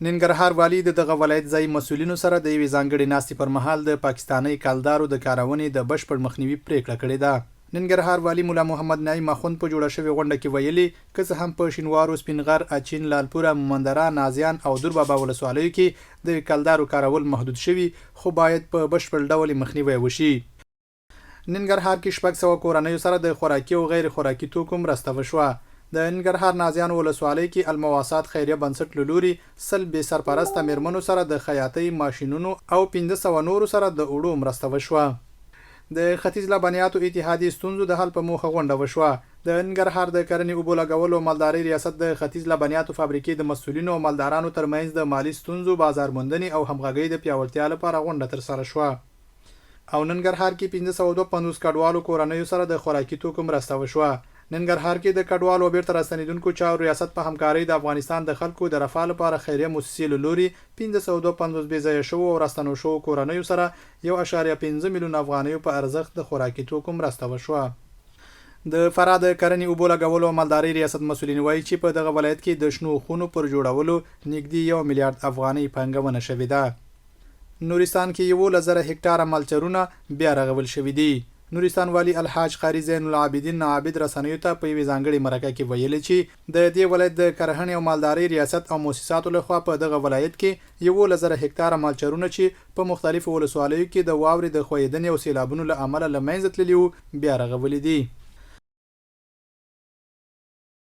ننګرهار والی د دغه ولایت ځای مسولینو سره د یوې ځانګړې ناستې پر مهال د پاکستاني کلدارو د کارونې د بشپړ مخنیوي پریکړه کړې ده. ننګرهار والی مولا محمد نعیم اخوند په جوړه شوې غونډه کې ویلي که څه هم په شینوارو، سپینغر، اچین، لالپوره، مومندره، نازیان او دور بابا ولسوالیو کې د کلدارو کارول محدود شوي، خو باید په بشپړ ډول مخنیوی وشي. ننګرهار کې 600 کورنیو سره د خوراکي او غیر خوراکي توکو مرسته وشوه. د ننګرهار نازیان ولسوالۍ کې المواسات خیریه بنسټ له لوري 100 بې سرپرسته میرمنو سره د خیاطۍ ماشینونو او 1500 نورو سره د اوړو مرسته وشوه. د ختیځ لبنیاتو اتحادیې ستونزو د حل په موخه غونډه وشوه. د ننګرهار د کرنې اوبو لګولو او مالدارۍ ریاست د ختیځ لبنیاتو فابریکې د مسؤلینو او مالدارانو ترمنځ د مالی ستونزو، بازار موندنې او همغږۍ د پیاوړتیا لپاره غونډه ترسره شوه. او ننګرهار کې 1552 کډوالو کورنیو سره د خوراکي توکو مرسته وشوه. ننګرهار کې د کډوالو بیرته راستنیدونکو چارو ریاست په همکارۍ د افغانستان د خلکو د رفاه لپاره خیریه مؤسسې له لوري 1552 بې ځایه شوو او راستنو شوو کورنیو سره 1.5 میلیون افغانیو په ارزښت د خوراکي توکو مرسته وشوه. د فراه د کرنې اوبو لګولو او مالدارۍ ریاست مسؤلین وایي چې په دغه ولایت کې د شنو خونو پر جوړولو نږدې 1 میلیارډ افغانۍ پانګونه شوې ده. نورستان کې 11,000 هکټاره مالچرونه بیا رغول شوي دي. نورستان والی الحاج قاری زین العابدین عابد رسنیو ته په یوې ځانګړې مرکه کې ویلي چې د دې ولایت د کرهڼې او مالدارۍ ریاست او مؤسساتو لخوا په دغه ولایت کې 11,000 هکټاره مالچرونه چې په مختلفو ولسوالیو کې د واورې د ښویېدنې او سیلابونو له امله له منځه تللي وو بیا رغولي دي.